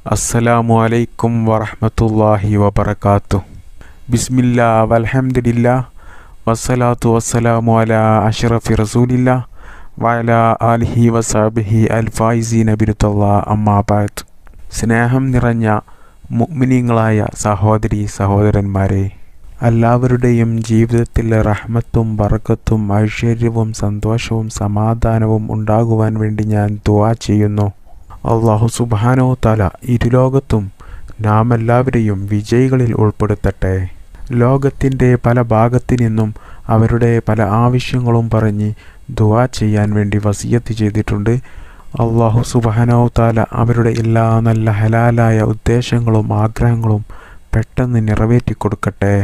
അസ്സലാമു അലൈക്കും വറഹ്മത്തുള്ളാഹി വബറകാതുഹു. ബിസ്മില്ലാ വൽഹംദുലില്ലാ വസ്സലാത്തു വസ്സലാമു അലാ അഷ്റഫി റസൂലില്ലാ വഅലാ ആലിഹി വസഹ്ബിഹി അൽഫായിസീന ബിറുത്തല്ലാ അമ്മാ ബഅദ്. സ്നേഹം നിറഞ്ഞ മുഅ്മിനീങ്ങളായ സഹോദരി സഹോദരന്മാരെ, എല്ലാവരുടെയും ജീവിതത്തിൽ റഹ്മത്തും ബറക്കത്തും ഐശ്വര്യവും സന്തോഷവും സമാധാനവും ഉണ്ടാകുവാൻ വേണ്ടി ഞാൻ ദുആ ചെയ്യുന്നു. അല്ലാഹു സുബ്ഹാനഹു വ തആല ഇരുലോകത്തും നാം എല്ലാവരെയും വിജയികളിൽ ഉൾപ്പെടുത്തട്ടെ. ലോകത്തിൻ്റെ പല ഭാഗത്തു നിന്നും അവരുടെ പല ആവശ്യങ്ങളും പറഞ്ഞ് ദുആ ചെയ്യാൻ വേണ്ടി വസിയത്ത് ചെയ്തിട്ടുണ്ട്. അല്ലാഹു സുബ്ഹാനഹു വ തആല അവരുടെ എല്ലാ നല്ല ഹലാലായ ഉദ്ദേശങ്ങളും ആഗ്രഹങ്ങളും പെട്ടെന്ന് നിറവേറ്റി കൊടുക്കട്ടെ.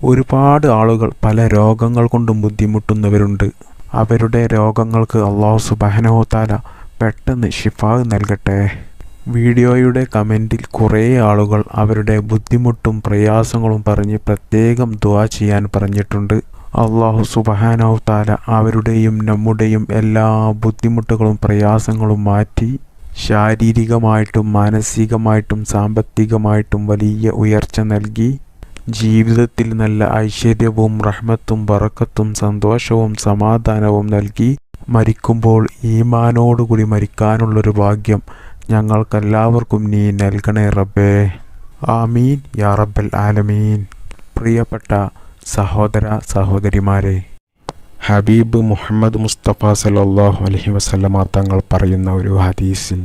ഒരുപാട് ആളുകൾ പല രോഗങ്ങൾ കൊണ്ടും ബുദ്ധിമുട്ടുന്നവരുണ്ട്. അവരുടെ രോഗങ്ങൾക്ക് അല്ലാഹു സുബ്ഹാനഹു വ തആല പെട്ടെന്ന് ശിഫാ നൽകട്ടെ. വീഡിയോയുടെ കമൻറ്റിൽ കുറേ ആളുകൾ അവരുടെ ബുദ്ധിമുട്ടും പ്രയാസങ്ങളും പറഞ്ഞ് പ്രത്യേകം ദുആ ചെയ്യാൻ പറഞ്ഞിട്ടുണ്ട്. അല്ലാഹു സുബ്ഹാനഹു വ തആല അവരുടെയും നമ്മുടെയും എല്ലാ ബുദ്ധിമുട്ടുകളും പ്രയാസങ്ങളും മാറ്റി ശാരീരികമായിട്ടും മാനസികമായിട്ടും സാമ്പത്തികമായിട്ടും വലിയ ഉയർച്ച നൽകി ജീവിതത്തിൽ നല്ല ഐശ്വര്യവും റഹ്മത്തും ബറക്കത്തും സന്തോഷവും സമാധാനവും നൽകി മരിക്കുമ്പോൾ ഈമാനോടുകൂടി മരിക്കാനുള്ളൊരു ഭാഗ്യം ഞങ്ങൾക്കെല്ലാവർക്കും നീ നൽകണേ റബ്ബേ. ആമീൻ യാ റബ്ബൽ ആലമീൻ. പ്രിയപ്പെട്ട സഹോദര സഹോദരിമാരെ, ഹബീബ് മുഹമ്മദ് മുസ്തഫ സല്ലല്ലാഹു അലൈഹി വസല്ലമ തങ്ങൾ പറയുന്ന ഒരു ഹദീസിൽ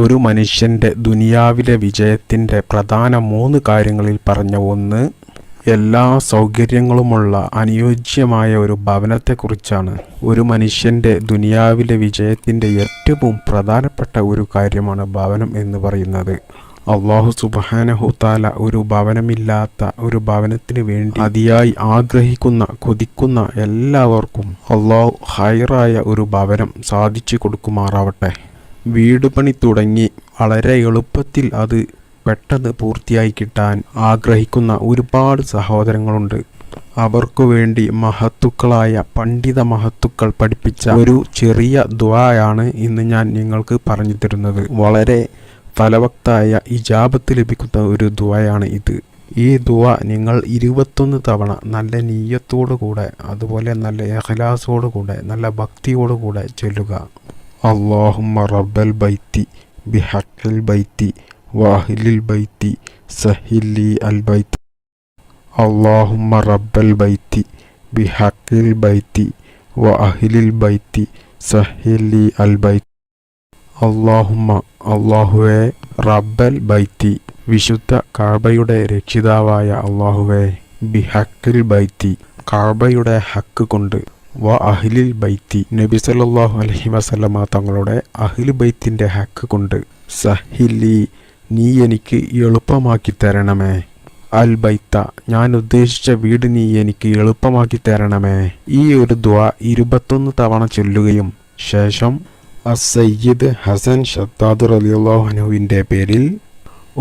ഒരു മനുഷ്യൻ്റെ ദുനിയാവിലെ വിജയത്തിൻ്റെ പ്രധാന 3 കാര്യങ്ങളിൽ പറഞ്ഞ ഒന്ന് എല്ലാ സൗകര്യങ്ങളുമുള്ള അനുയോജ്യമായ ഒരു ഭവനത്തെക്കുറിച്ചാണ്. ഒരു മനുഷ്യൻ്റെ ദുനിയാവിലെ വിജയത്തിൻ്റെ ഏറ്റവും പ്രധാനപ്പെട്ട ഒരു കാര്യമാണ് ഭവനം എന്ന് പറയുന്നത്. അല്ലാഹു സുബ്ഹാനഹു തആല ഒരു ഭവനമില്ലാത്ത ഒരു ഭവനത്തിന് വേണ്ടി അതിയായി ആഗ്രഹിക്കുന്ന കൊതിക്കുന്ന എല്ലാവർക്കും അല്ലാഹു ഹൈറായ ഒരു ഭവനം സാധിച്ചു കൊടുക്കുമാറാവട്ടെ. വീട് പണി തുടങ്ങി വളരെ എളുപ്പത്തിൽ അത് പെട്ടെന്ന് പൂർത്തിയായി കിട്ടാൻ ആഗ്രഹിക്കുന്ന ഒരുപാട് സഹോദരങ്ങളുണ്ട്. അവർക്കു വേണ്ടി മഹത്തുക്കളായ പണ്ഡിത മഹത്തുക്കൾ പഠിപ്പിച്ച ഒരു ചെറിയ ദുആയാണ് ഇന്ന് ഞാൻ നിങ്ങൾക്ക് പറഞ്ഞു തരുന്നത്. വളരെ ഫലവത്തായ ഇജാബത്ത് ലഭിക്കുന്ന ഒരു ദുആയാണ് ഇത്. ഈ ദുആ നിങ്ങൾ 21 തവണ നല്ല നിയ്യത്തോടുകൂടെ, അതുപോലെ നല്ല ഇഖ്ലാസോടുകൂടെ, നല്ല ഭക്തിയോടുകൂടെ ചൊല്ലുക. അല്ലാഹുമ്മ റബ്ബൽ ബൈത്തി ബിഹഖിൽ ബൈത്തി വഅഹ്ലിൽ ബൈത്തി സഹില്ലി അൽ ബൈത്ത്. അല്ലാഹുമ്മ റബ്ബൽ ബൈത്തി ബിഹഖിൽ ബൈത്തി വഅഹ്ലിൽ ബൈത്തി സഹില്ലി അൽ ബൈത്ത്. അല്ലാഹുമ്മ, അല്ലാഹുവേ, റബ്ബൽ ബൈത്തി, വിശുദ്ധ കഅബയുടെ രക്ഷിതാവായ അല്ലാഹുവേ, ബിഹഖിൽ ബൈത്തി, കഅബയുടെ ഹക്ക് കൊണ്ട്, വ അഹ്ലിൽ ബൈത്തി, നബി സല്ലല്ലാഹു അലൈഹി വസല്ലമ തങ്ങളുടെ അഹ്ലു ബൈത്തിന്റെ ഹക്ക് കൊണ്ട്, സഹില്ലി, നീ എനിക്ക് എളുപ്പമാക്കി തരണമേ, അൽ ബൈത്ത, ഞാൻ ഉദ്ദേശിച്ച വീട് നീ എനിക്ക് എളുപ്പമാക്കി തരണമേ. ഈ ഒരു ദുആ 21 തവണ ചൊല്ലുകയും ശേഷം അസ്സയ്യിദ് ഹസൻ ഷദ്ദാദ് റളിയല്ലാഹു അൻഹുവിൻ്റെ പേരിൽ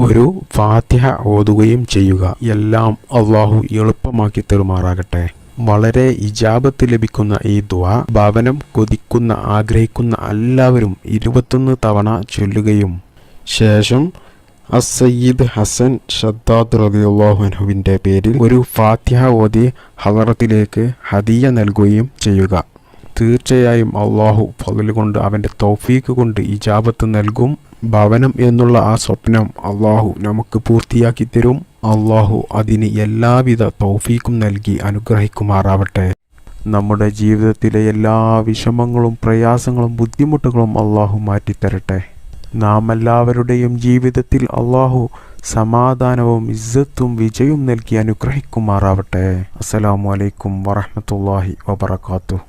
ഒരു ഫാത്തിഹ ഓതുകയും ചെയ്യുക. എല്ലാം അല്ലാഹു എളുപ്പമാക്കി തരുമാറാകട്ടെ. വളരെ ഇജാബത്ത് ലഭിക്കുന്ന ഈ ദുആ ഭവനം കൊതിക്കുന്ന ആഗ്രഹിക്കുന്ന എല്ലാവരും 21 തവണ ചൊല്ലുകയും ശേഷം അസ്സയ്യിദ് ഹസൻ ഷദ്ദാദ് റളിയല്ലാഹു അൻഹുവിൻ്റെ പേരിൽ ഒരു ഫാത്തിഹ ഓതി ഹളറത്തിലേക്ക് ഹദിയ നൽകുകയും ചെയ്യുക. തീർച്ചയായും അല്ലാഹു ഫളൽ കൊണ്ട്, അവൻ്റെ തൗഫീഖ് കൊണ്ട് ഇജാബത്ത് നൽകും. ഭവനം എന്നുള്ള ആ സ്വപ്നം അല്ലാഹു നമുക്ക് പൂർത്തിയാക്കി തരും. അല്ലാഹു അതിന് എല്ലാവിധ തൗഫീഖും നൽകി അനുഗ്രഹിക്കുമാറാവട്ടെ. നമ്മുടെ ജീവിതത്തിലെ എല്ലാ വിഷമങ്ങളും പ്രയാസങ്ങളും ബുദ്ധിമുട്ടുകളും അല്ലാഹു മാറ്റിത്തരട്ടെ. നാം എല്ലാവരുടെയും ജീവിതത്തിൽ അല്ലാഹു സമാധാനവും ഇസ്സത്തും വിജയവും നൽകി അനുഗ്രഹിക്കുമാറാവട്ടെ. അസ്സലാമു അലൈക്കും വറഹ്മത്തുള്ളാഹി വബറകാതുഹു.